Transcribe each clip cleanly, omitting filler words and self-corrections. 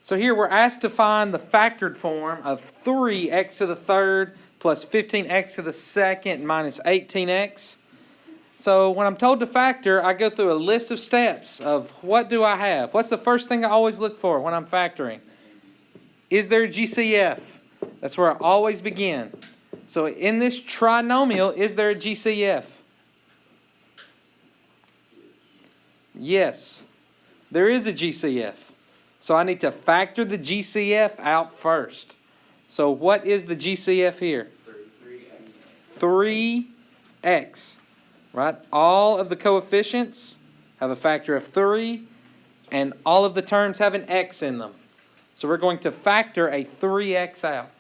So here we're asked to find the factored form of 3x to the third plus 15x to the second minus 18x. So when I'm told to factor, I go through a list of steps of what do I have? What's the first thing I always look for when I'm factoring? Is there a GCF? That's where I always begin. So in this trinomial, is there a GCF? Yes, there is a GCF. So I need to factor the GCF out first. So what is the GCF here? 3x. Right? All of the coefficients have a factor of 3, and all of the terms have an x in them. So we're going to factor a 3x out.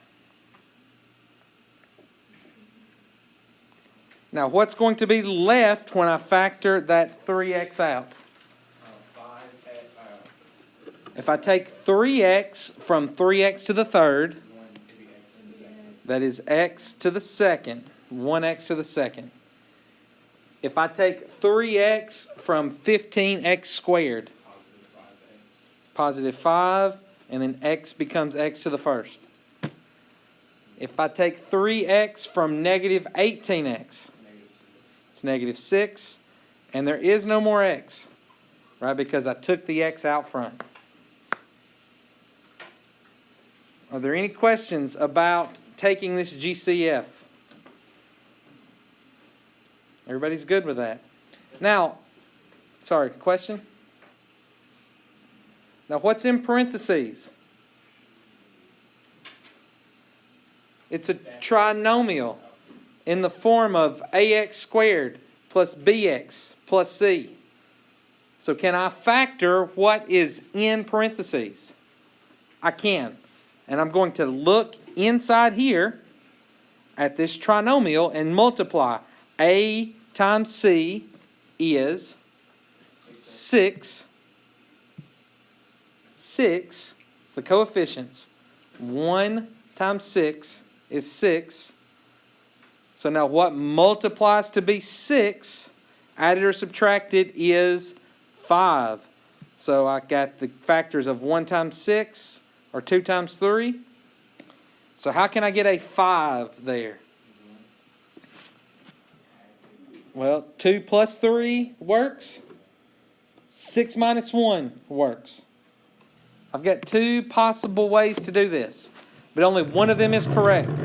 Now, what's going to be left when I factor that 3x out? 5x out. If I take 3x from 3x to the third, that is x to the second, 1x to the second. If I take 3x from 15x squared, positive 5, and then x becomes x to the first. If I take 3x from negative 18x, it's negative 6, and there is no more x, right, because I took the x out front. Are there any questions about taking this GCF? Everybody's good with that. Now, sorry, question? Now, what's in parentheses? It's a trinomial in the form of ax squared plus bx plus c. So can I factor what is in parentheses? I can. And I'm going to look inside here at this trinomial and multiply. A times c is 6. 6, it's the coefficients. 1 times 6 is 6. So now what multiplies to be 6, added or subtracted, is 5. So I got the factors of 1 times 6, or 2 times 3. So how can I get a 5 there? Well, 2 plus 3 works. 6 minus 1 works. I've got 2 possible ways to do this, but only one of them is correct.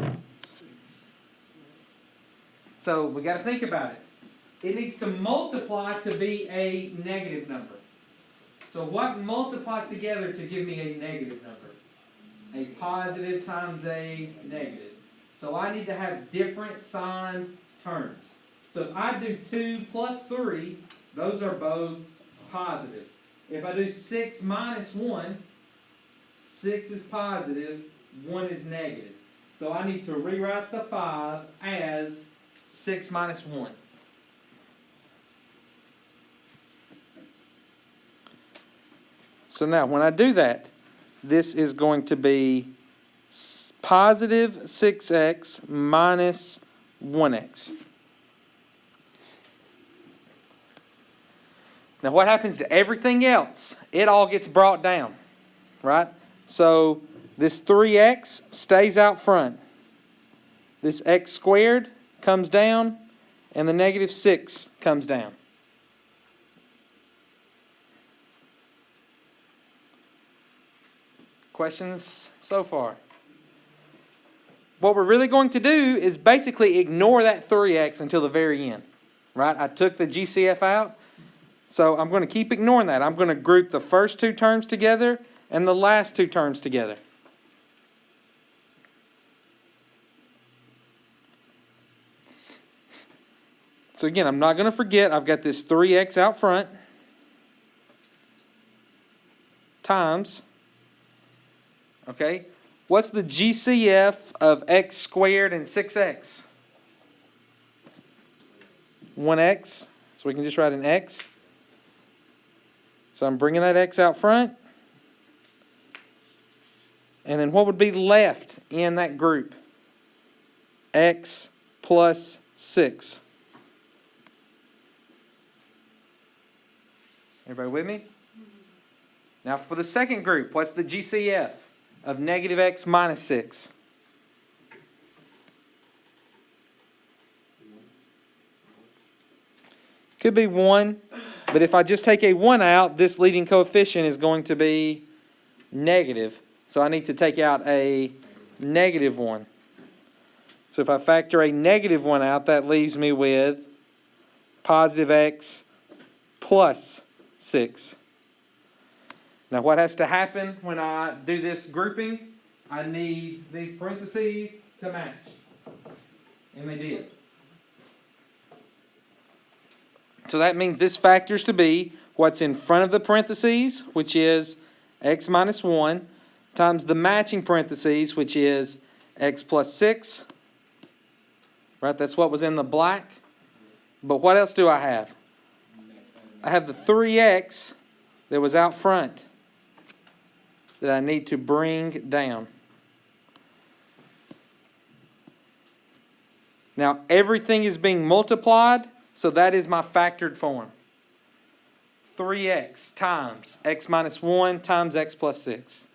So we got to think about it. It needs to multiply to be a negative number. So what multiplies together to give me a negative number? A positive times a negative. So I need to have different signed terms. So if I do 2 plus 3, those are both positive. If I do 6 minus 1, 6 is positive, 1 is negative. So I need to rewrite the 5 as 6 minus 1. So now when I do that, this is going to be positive 6x minus 1x. Now what happens to everything else? It all gets brought down, right? So this 3x stays out front. This x squared comes down, and the negative 6 comes down. Questions so far? What we're really going to do is basically ignore that 3x until the very end, right? I took the GCF out. So I'm going to keep ignoring that. I'm going to group the first 2 terms together and the last 2 terms together. So again, I'm not going to forget I've got this 3x out front times, okay, what's the GCF of x squared and 6x? 1x, so we can just write an x. So I'm bringing that x out front. And then what would be left in that group? X plus 6. Everybody with me? Now for the second group, what's the GCF of negative x minus 6? Could be 1, but if I just take a 1 out, this leading coefficient is going to be negative. So I need to take out a negative 1. So if I factor a negative 1 out, that leaves me with positive x plus 6. Now what has to happen when I do this grouping? I need these parentheses to match. And they did. So that means this factors to be what's in front of the parentheses, which is x minus 1, times the matching parentheses, which is x plus 6. Right, that's what was in the black. But what else do I have? I have the 3x that was out front that I need to bring down. Now, everything is being multiplied, so that is my factored form. 3x times x minus 1 times x plus 6.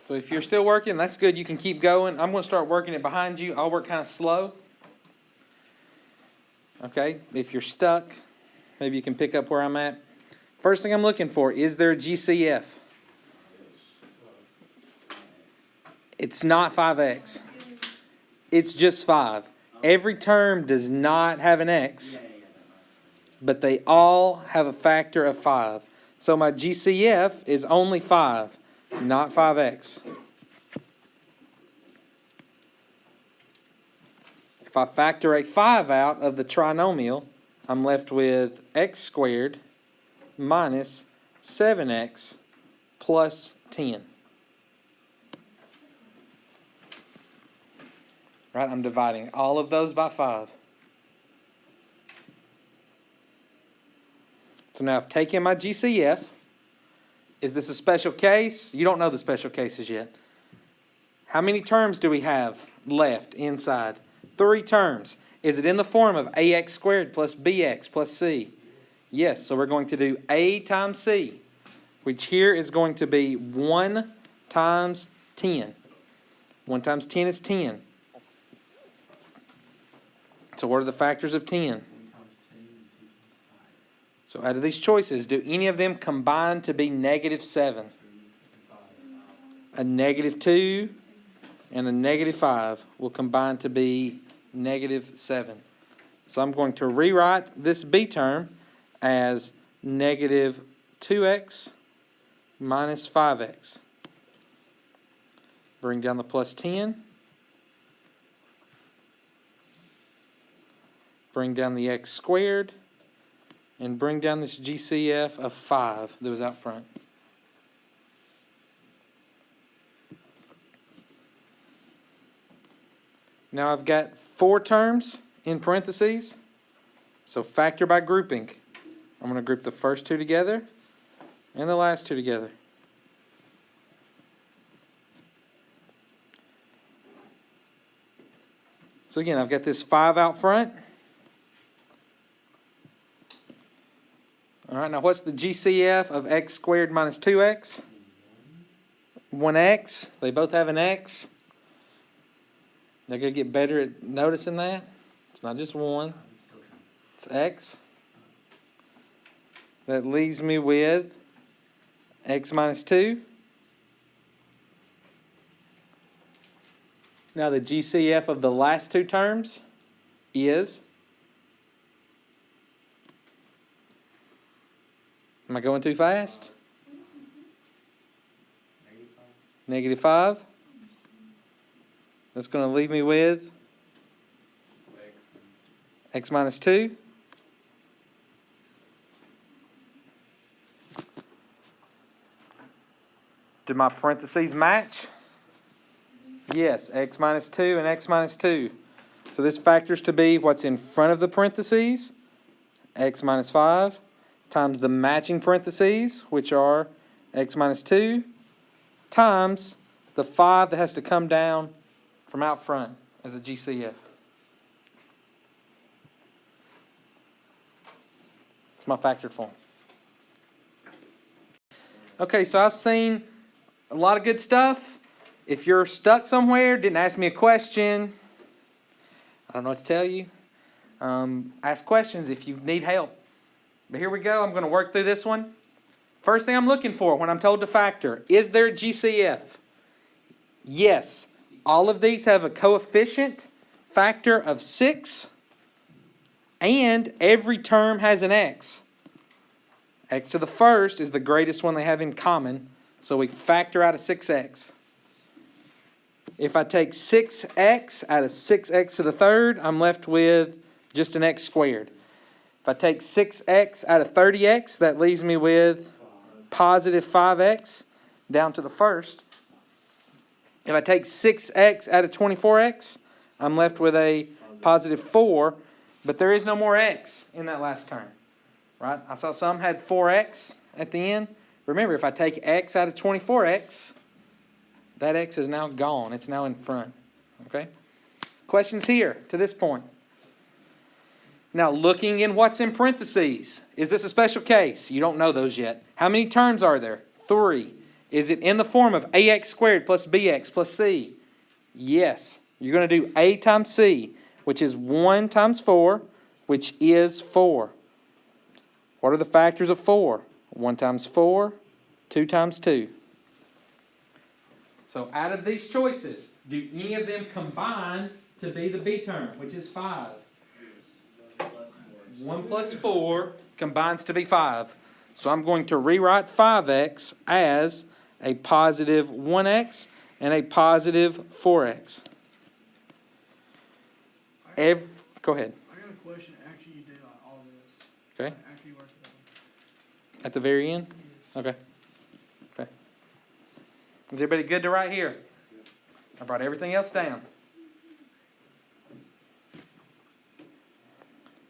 So if you're still working, that's good. You can keep going. I'm going to start working it behind you. I'll work kind of slow. Okay, if you're stuck, maybe you can pick up where I'm at. First thing I'm looking for, is there a GCF? It's not 5x. It's just 5. Every term does not have an x, but they all have a factor of 5. So my GCF is only 5, not 5x. If I factor a 5 out of the trinomial, I'm left with x squared minus 7x plus 10. Right, I'm dividing all of those by 5. So now I've taken my GCF. Is this a special case? You don't know the special cases yet. How many terms do we have left inside? 3 terms. Is it in the form of ax squared plus bx plus c? Yes, so we're going to do a times c, which here is going to be 1 times 10. 1 times 10 is 10. So what are the factors of 10? So out of these choices, do any of them combine to be negative 7? A negative 2 and a negative 5 will combine to be negative 7. So I'm going to rewrite this b term as negative 2x minus 5x. Bring down the plus 10. Bring down the x squared. And bring down this GCF of 5 that was out front. Now I've got 4 terms in parentheses. So factor by grouping. I'm going to group the first 2 together and the last 2 together. So again, I've got this 5 out front. All right, now what's the GCF of x squared minus 2x? 1x. They both have an x. They're going to get better at noticing that. It's not just 1. It's x. That leaves me with x minus 2. Now the GCF of the last 2 terms is... Am I going too fast? Negative 5. That's going to leave me with x minus 2. Did my parentheses match? Yes, x minus 2 and x minus 2. So this factors to be what's in front of the parentheses, x minus 5. Times the matching parentheses, which are x minus 2, times the 5 that has to come down from out front as a GCF. It's my factored form. Okay, so I've seen a lot of good stuff. If you're stuck somewhere, didn't ask me a question, I don't know what to tell you. Ask questions if you need help. But here we go. I'm going to work through this one. First thing I'm looking for when I'm told to factor, is there a GCF? Yes. All of these have a coefficient factor of 6, and every term has an x. X to the first is the greatest one they have in common, so we factor out a 6x. If I take 6x out of 6x to the third, I'm left with just an x squared. If I take 6x out of 30x, that leaves me with positive 5x down to the first. If I take 6x out of 24x, I'm left with a positive 4, but there is no more x in that last term. Right? I saw some had 4x at the end. Remember, if I take x out of 24x, that x is now gone. It's now in front. Okay? Questions here to this point. Now, looking in what's in parentheses. Is this a special case? You don't know those yet. How many terms are there? 3. Is it in the form of ax squared plus bx plus c? Yes. You're going to do a times c, which is 1 times 4, which is 4. What are the factors of 4? 1 times 4, 2 times 2. So out of these choices, do any of them combine to be the b term, which is 5? 1 plus 4 combines to be 5. So I'm going to rewrite 5x as a positive 1x and a positive 4x. Go ahead. I got a question after you do all this. Okay. After you work it out. At the very end? Yes. Okay. Okay. Is everybody good to right here? I brought everything else down.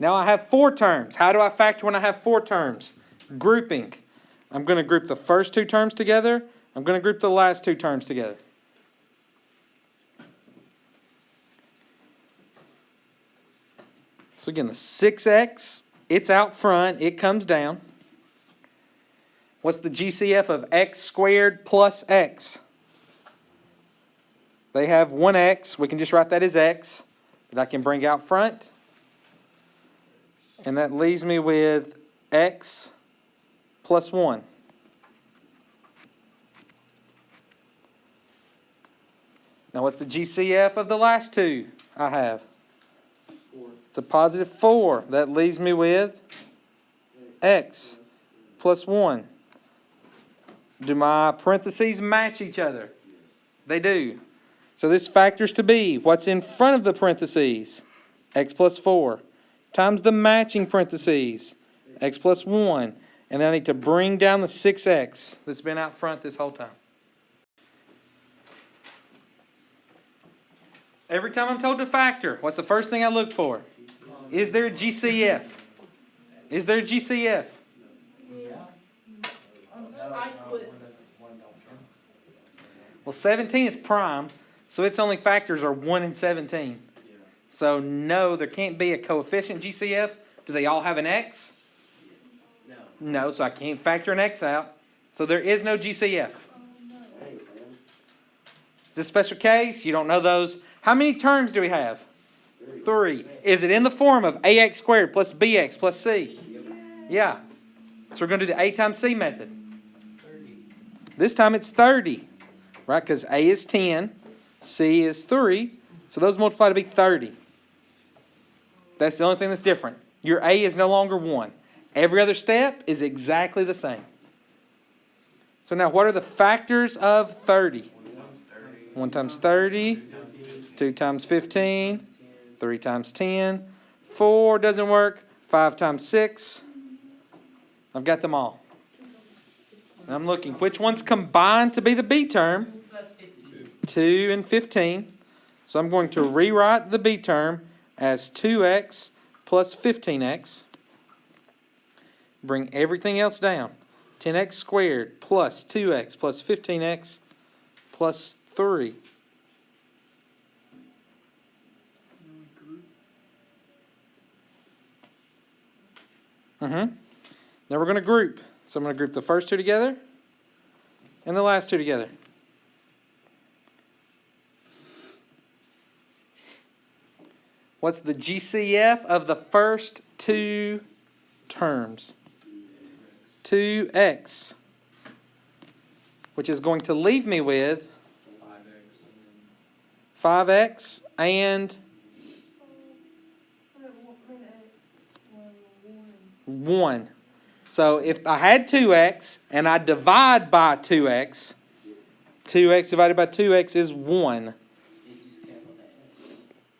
Now I have 4 terms. How do I factor when I have 4 terms? Grouping. I'm going to group the first 2 terms together. I'm going to group the last 2 terms together. So again, the 6x, it's out front. It comes down. What's the GCF of x squared plus x? They have 1x. We can just write that as x that I can bring out front. And that leaves me with x plus 1. Now what's the GCF of the last 2 I have? 4. It's a positive 4. That leaves me with x plus 1. Do my parentheses match each other? They do. So this factors to be what's in front of the parentheses, x plus 4, times the matching parentheses, x plus 1. And then I need to bring down the 6x that's been out front this whole time. Every time I'm told to factor, what's the first thing I look for? Is there a GCF? Is there a GCF? I quit. Well, 17 is prime, so its only factors are 1 and 17. So no, there can't be a coefficient GCF. Do they all have an x? No, so I can't factor an x out. So there is no GCF. Is this a special case? You don't know those. How many terms do we have? 3. Is it in the form of ax squared plus bx plus c? Yeah. So we're going to do the a times c method. This time it's 30, right? Because a is 10, c is 3. So those multiply to be 30. That's the only thing that's different. Your a is no longer 1. Every other step is exactly the same. So now what are the factors of 30? 1 times 30, 2 times 15, 3 times 10, 4 doesn't work, 5 times 6. I've got them all. And I'm looking, which ones combine to be the b term? 2 and 15. So I'm going to rewrite the b term as 2x plus 15x. Bring everything else down. 10x squared plus 2x plus 15x plus 3. Now we're going to group. So I'm going to group the first two together and the last two together. What's the GCF of the first two terms? 2x. Which is going to leave me with 5x and 1. So if I had 2x and I divide by 2x, 2x divided by 2x is 1.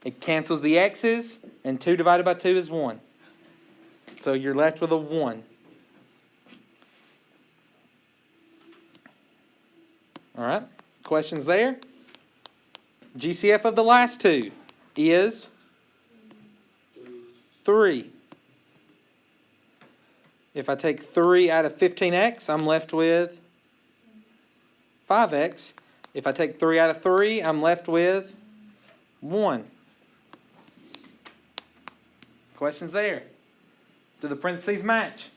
It cancels the x's, and 2 divided by 2 is 1. So you're left with a 1. All right, questions there? GCF of the last two is 3. If I take 3 out of 15x, I'm left with 5x. If I take 3 out of 3, I'm left with 1. Questions there? Do the parentheses match?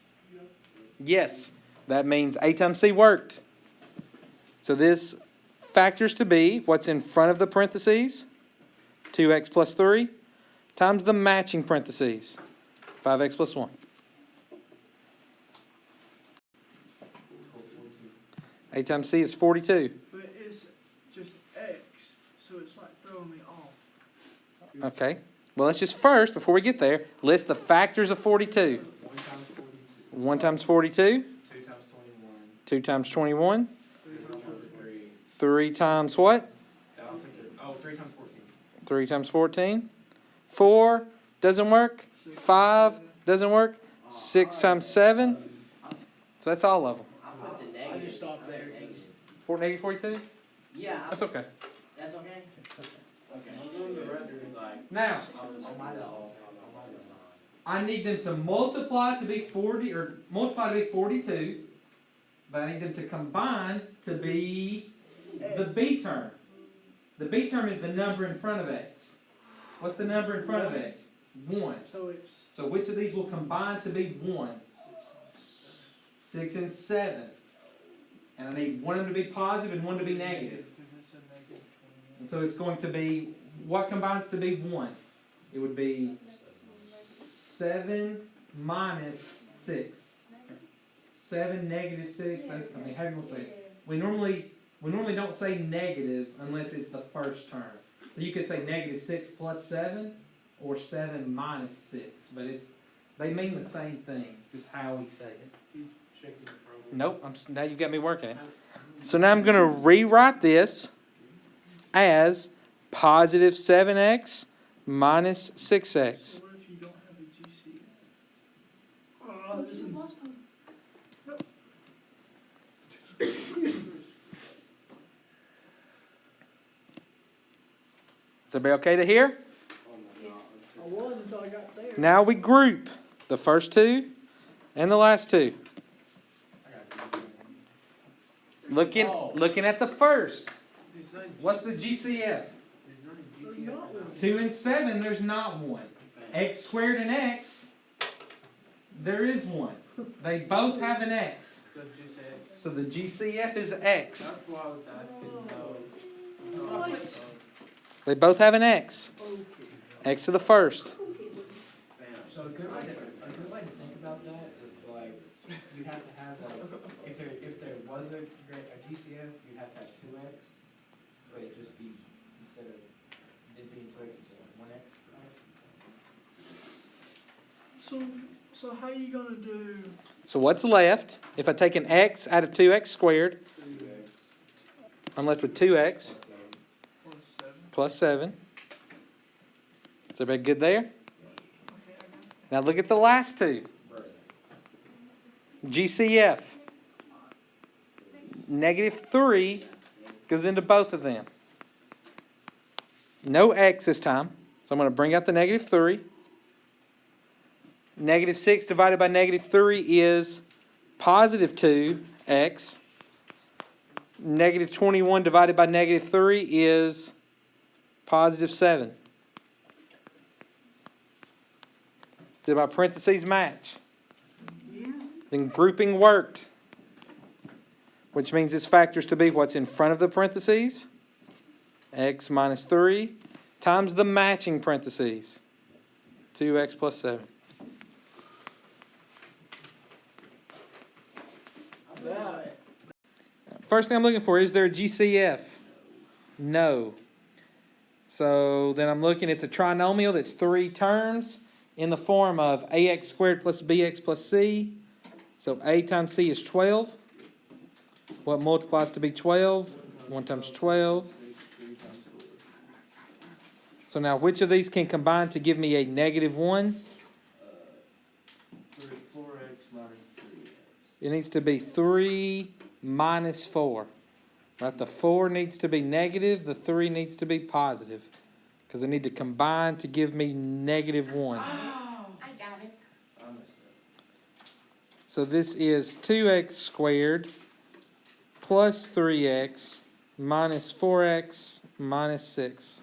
Yes. That means A times C worked. So this factors to be what's in front of the parentheses, 2x plus 3, times the matching parentheses, 5x plus 1. A times C is 42. But it's just X, so it's like throwing me off. Okay. Well, let's just first, before we get there, list the factors of 42. 1 times 42. 2 times 21. 2 times 21. 3 times what? 3 times 14. 3 times 14. 4 doesn't work. 5 doesn't work. 6 times 7. So that's all of them. I just stopped there. Negative 42? Yeah, That's okay. that's okay? Now, I need them to multiply to be 40, or multiply to be 42, but I need them to combine to be the B term. The B term is the number in front of x. What's the number in front of x? 1. So it's So which of these will combine to be 1? 6 and 7. And I need one of them to be positive and one to be negative. because it's a negative 21. And so it's going to be, what combines to be 1? It would be 7 minus 6. 7 negative 6, that's, I mean, how do you want to say it? We normally don't say negative unless it's the first term. So you could say negative 6 plus 7 or 7 minus 6. But they mean the same thing, just how we say it. Nope, now you've got me working it. So now I'm going to rewrite this as positive 7x minus 6x. So what if you don't have a GC? Oh, this is... Is everybody okay to hear? I was until I got there. Now we group the first two and the last two. Looking at the first. What's the GCF? 2 and 7, there's not one. X squared and x, there is one. They both have an x. So just X. So the GCF is x. That's why I was asking. They both have an x. X to the first. So a good way to think about that is like you have to have like if there was a GCF, you'd have to have 2x, but it'd just be instead of it being 2x, it's 1x. So how are you gonna do? So what's left? If I take an x out of 2x squared, 2x I'm left with 2x Plus 7. plus 7. Is everybody good there? Okay, I got it. Now look at the last two. GCF. Negative 3 goes into both of them. No x this time. So I'm going to bring out the negative 3. Negative 6 divided by negative 3 is positive 2x. Negative 21 divided by negative 3 is positive 7. Did my parentheses match? Yeah. Then grouping worked, which means this factors to be what's in front of the parentheses, x minus 3, times the matching parentheses, 2x plus 7. First thing I'm looking for, is there a GCF? No. So then I'm looking, it's a trinomial that's 3 terms in the form of ax squared plus bx plus c. So a times c is 12. What multiplies to be 12? 1 times 12. So now which of these can combine to give me a negative 1? 4x minus 3x. It needs to be 3 minus 4. Right, the 4 needs to be negative, the 3 needs to be positive. Because they need to combine to give me negative 1. I got it. I messed So this is 2x squared plus 3x minus 4x minus 6.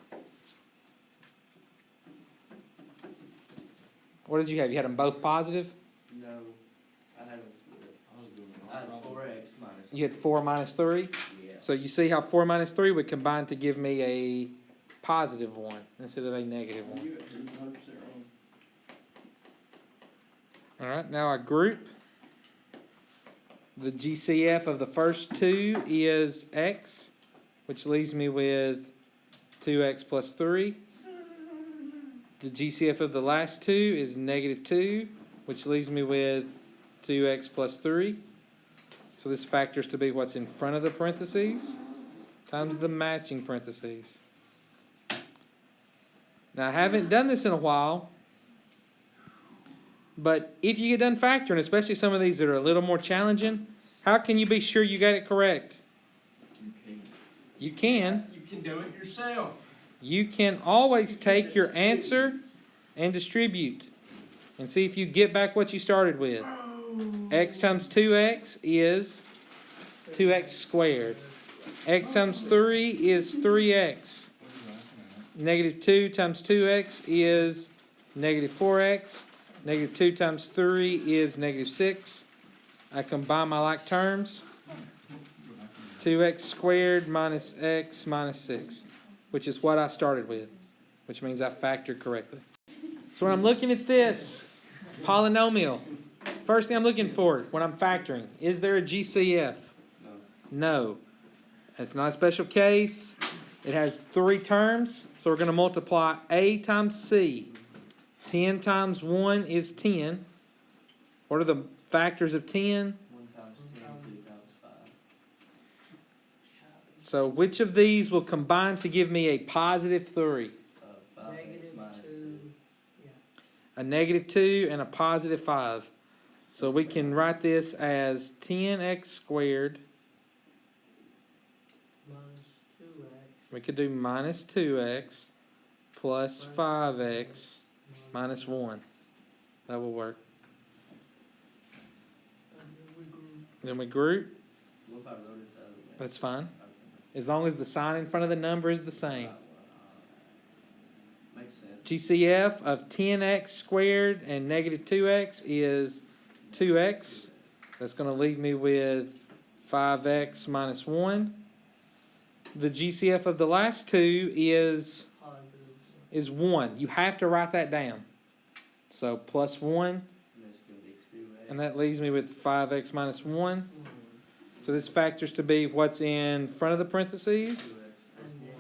What did you have? You had them both positive? up. No, I had I had 4x minus. You had 4 minus 3? Yeah. So you see how 4 minus 3 would combine to give me a positive 1 instead of a negative 1. You were 100% wrong. Alright, now I group. The GCF of the first two is x, which leaves me with 2x plus 3. The GCF of the last two is negative 2, which leaves me with 2x plus 3. So this factors to be what's in front of the parentheses times the matching parentheses. Now I haven't done this in a while, but if you get done factoring, especially some of these that are a little more challenging, how can you be sure you got it correct? You can. You can do it yourself. You can always take your answer and distribute and see if you get back what you started with. X times 2x is 2x squared. X times 3 is 3x. Negative 2 times 2x is negative 4x. Negative 2 times 3 is negative 6. I combine my like terms. 2x squared minus x minus 6, which is what I started with, which means I factored correctly. So when I'm looking at this polynomial, first thing I'm looking for when I'm factoring, is there a GCF? No. It's not a special case. It has 3 terms, so we're going to multiply a times c. 10 times 1 is 10. What are the factors of 10? 1 times 10, 2 times 5. So which of these will combine to give me a positive 3? 5x minus 2. A negative 2 and a positive 5. So we can write this as 10x squared. We could do minus 2x plus 5x minus 1. That will work. Then we group. What if I wrote it the other way? That's fine. As long as the sign in front of the number is the same. Makes sense. GCF of 10x squared and negative 2x is 2x. That's going to leave me with 5x minus 1. The GCF of the last two is 1. You have to write that down. So plus 1, And that's going to be 2x. and that leaves me with 5x minus 1. So this factors to be what's in front of the parentheses 2x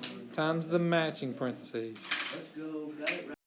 plus 1. times the matching parentheses. Let's go. Got it right.